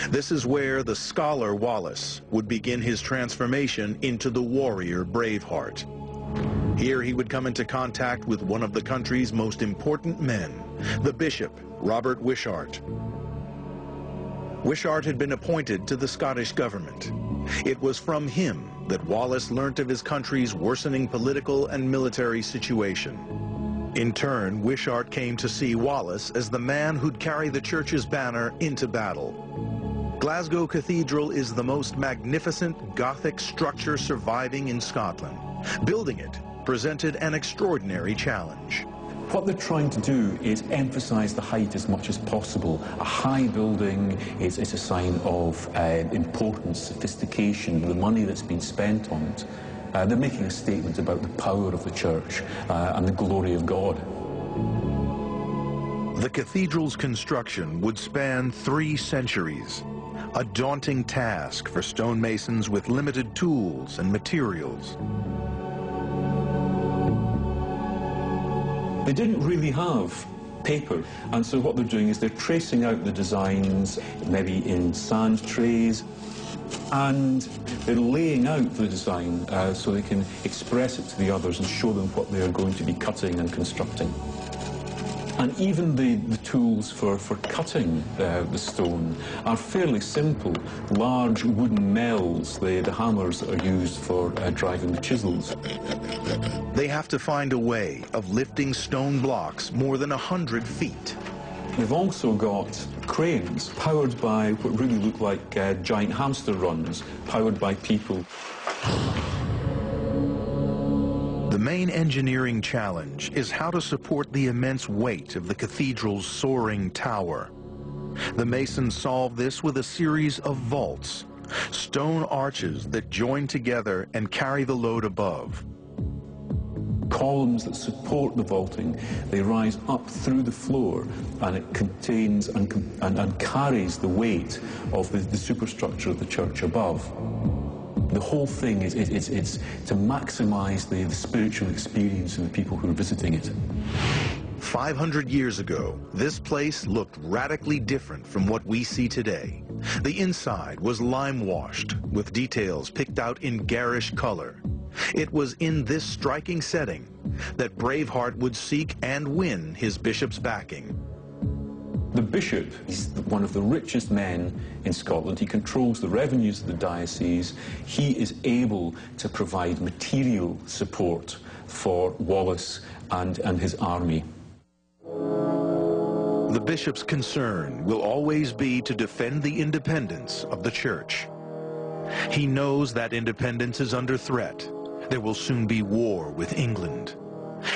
This is where the scholar Wallace would begin his transformation into the warrior Braveheart. Here he would come into contact with one of the country's most important men, the Bishop, Robert Wishart. Wishart had been appointed to the Scottish government. It was from him that Wallace learnt of his country's worsening political and military situation. In turn, Wishart came to see Wallace as the man who'd carry the church's banner into battle. Glasgow Cathedral is the most magnificent Gothic structure surviving in Scotland. Building it presented an extraordinary challenge. What they're trying to do is emphasize the height as much as possible. A high building is a sign of importance, sophistication, the money that's been spent on it. They're making a statement about the power of the church and the glory of God. The cathedral's construction would span 3 centuries, a daunting task for stonemasons with limited tools and materials. They didn't really have paper, and so what they're doing is they're tracing out the designs, maybe in sand trays, and they're laying out the design so they can express it to the others and show them what they are going to be cutting and constructing. And even the tools for cutting the stone are fairly simple. Large wooden mells, the hammers are used for driving the chisels. They have to find a way of lifting stone blocks more than 100 feet. They've also got cranes powered by what really look like giant hamster runs, powered by people. The main engineering challenge is how to support the immense weight of the cathedral's soaring tower. The masons solve this with a series of vaults, stone arches that join together and carry the load above. Columns that support the vaulting, they rise up through the floor, and it contains and carries the weight of the superstructure of the church above. The whole thing is to maximize the spiritual experience of the people who are visiting it. 500 years ago, this place looked radically different from what we see today. The inside was lime-washed, with details picked out in garish color. It was in this striking setting that Braveheart would seek and win his bishop's backing. The bishop is one of the richest men in Scotland. He controls the revenues of the diocese. He is able to provide material support for Wallace and his army. The bishop's concern will always be to defend the independence of the church. He knows that independence is under threat. There will soon be war with England.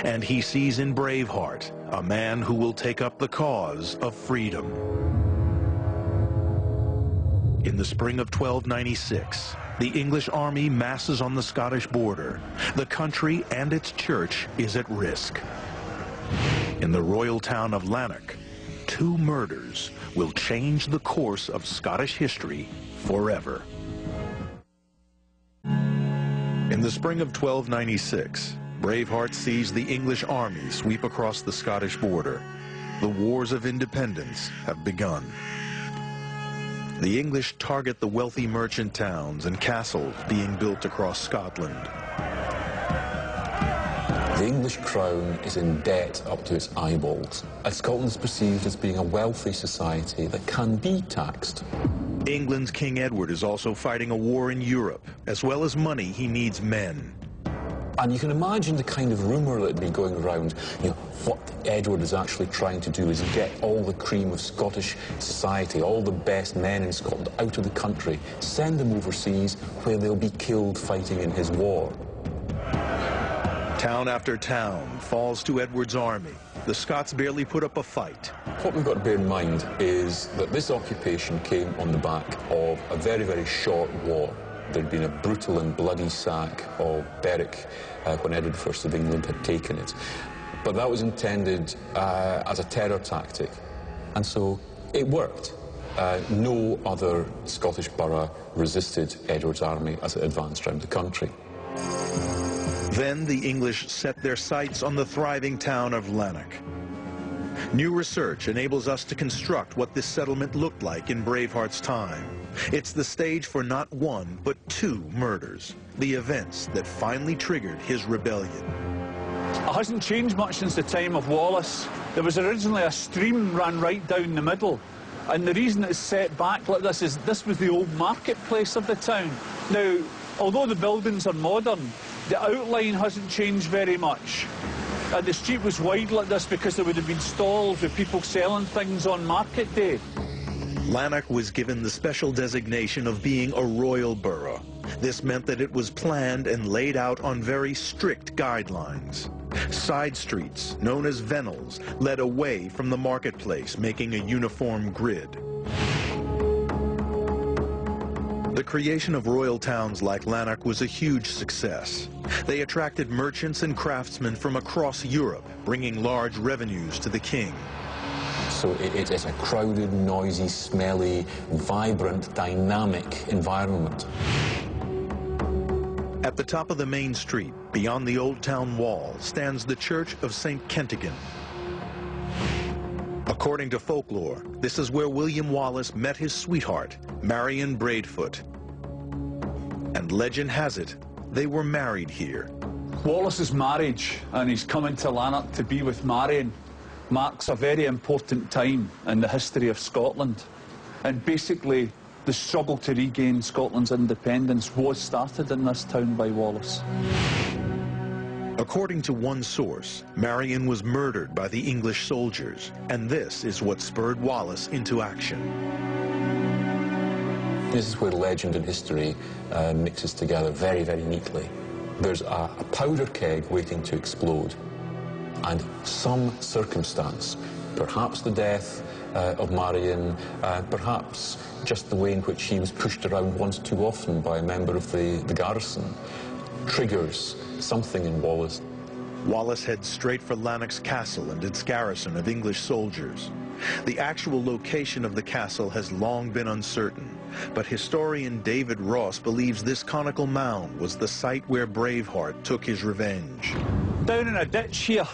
And he sees in Braveheart a man who will take up the cause of freedom. In the spring of 1296, the English army masses on the Scottish border. The country and its church is at risk. In the royal town of Lanark, 2 murders will change the course of Scottish history forever. In the spring of 1296, Braveheart sees the English army sweep across the Scottish border. The wars of independence have begun. The English target the wealthy merchant towns and castles being built across Scotland. The English crown is in debt up to its eyeballs, and Scotland is perceived as being a wealthy society that can be taxed. England's King Edward is also fighting a war in Europe. As well as money, he needs men. And you can imagine the kind of rumour that would be going around. What Edward is actually trying to do is get all the cream of Scottish society, all the best men in Scotland out of the country, send them overseas where they'll be killed fighting in his war. Town after town falls to Edward's army. The Scots barely put up a fight. What we've got to bear in mind is that this occupation came on the back of a very, very short war. There'd been a brutal and bloody sack of Berwick when Edward I of England had taken it. But that was intended as a terror tactic, and so it worked. No other Scottish borough resisted Edward's army as it advanced around the country. Then the English set their sights on the thriving town of Lanark. New research enables us to construct what this settlement looked like in Braveheart's time. It's the stage for not one, but two murders, the events that finally triggered his rebellion. It hasn't changed much since the time of Wallace. There was originally a stream ran right down the middle, and the reason it's set back like this is this was the old marketplace of the town. Now, although the buildings are modern, the outline hasn't changed very much. The street was wide like this because there would have been stalls with people selling things on market day. Lanark was given the special designation of being a royal borough. This meant that it was planned and laid out on very strict guidelines. Side streets, known as venels, led away from the marketplace, making a uniform grid. The creation of royal towns like Lanark was a huge success. They attracted merchants and craftsmen from across Europe, bringing large revenues to the king. So it's a crowded, noisy, smelly, vibrant, dynamic environment. At the top of the main street, beyond the old town wall, stands the Church of St. Kentigern. According to folklore, this is where William Wallace met his sweetheart, Marion Braveheart. And legend has it, they were married here. Wallace's marriage, and he's coming to Lanark to be with Marion, marks a very important time in the history of Scotland. And basically, the struggle to regain Scotland's independence was started in this town by Wallace. According to one source, Marion was murdered by the English soldiers, and this is what spurred Wallace into action. This is where legend and history mixes together very, very neatly. There's a powder keg waiting to explode, and some circumstance, perhaps the death of Marion, perhaps just the way in which he was pushed around once too often by a member of the garrison, triggers something in Wallace. Wallace heads straight for Lanark's castle and its garrison of English soldiers. The actual location of the castle has long been uncertain, but historian David Ross believes this conical mound was the site where Braveheart took his revenge. Down in a ditch here,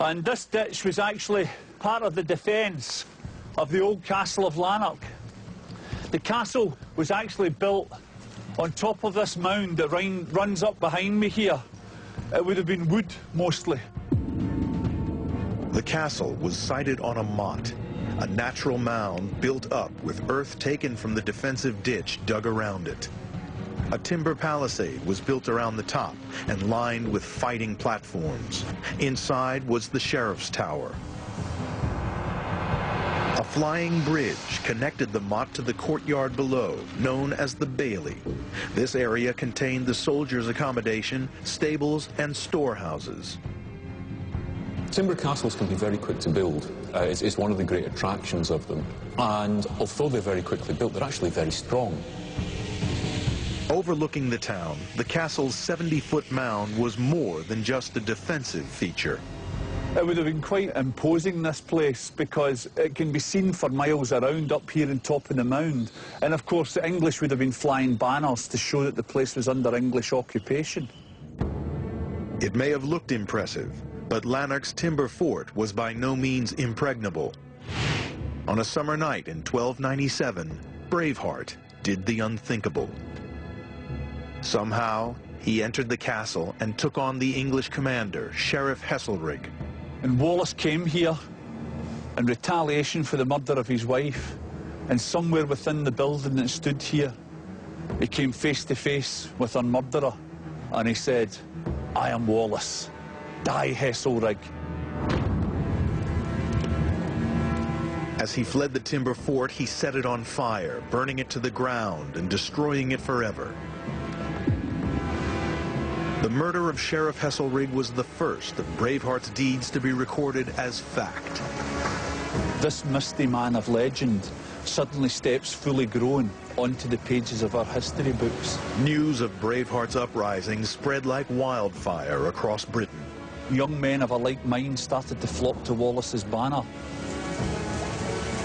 and this ditch was actually part of the defence of the old castle of Lanark. The castle was actually built on top of this mound that runs up behind me here. It would have been wood, mostly. The castle was sited on a motte, a natural mound built up with earth taken from the defensive ditch dug around it. A timber palisade was built around the top and lined with fighting platforms. Inside was the sheriff's tower. A flying bridge connected the motte to the courtyard below, known as the bailey. This area contained the soldiers' accommodation, stables, and storehouses. Timber castles can be very quick to build. It's one of the great attractions of them. And although they're very quickly built, they're actually very strong. Overlooking the town, the castle's 70-foot mound was more than just a defensive feature. It would have been quite imposing, this place, because it can be seen for miles around up here on top of the mound. And of course the English would have been flying banners to show that the place was under English occupation. It may have looked impressive, but Lanark's timber fort was by no means impregnable. On a summer night in 1297, Braveheart did the unthinkable. Somehow, he entered the castle and took on the English commander, Sheriff Heselrigg. And Wallace came here in retaliation for the murder of his wife, and somewhere within the building that stood here, he came face to face with her murderer, and he said, "I am Wallace. Die, Heselrigg." As he fled the timber fort, he set it on fire, burning it to the ground and destroying it forever. The murder of Sheriff Heselrigg was the first of Braveheart's deeds to be recorded as fact. This misty man of legend suddenly steps fully grown onto the pages of our history books. News of Braveheart's uprising spread like wildfire across Britain. Young men of a like mind started to flock to Wallace's banner.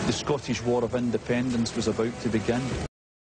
The Scottish War of Independence was about to begin.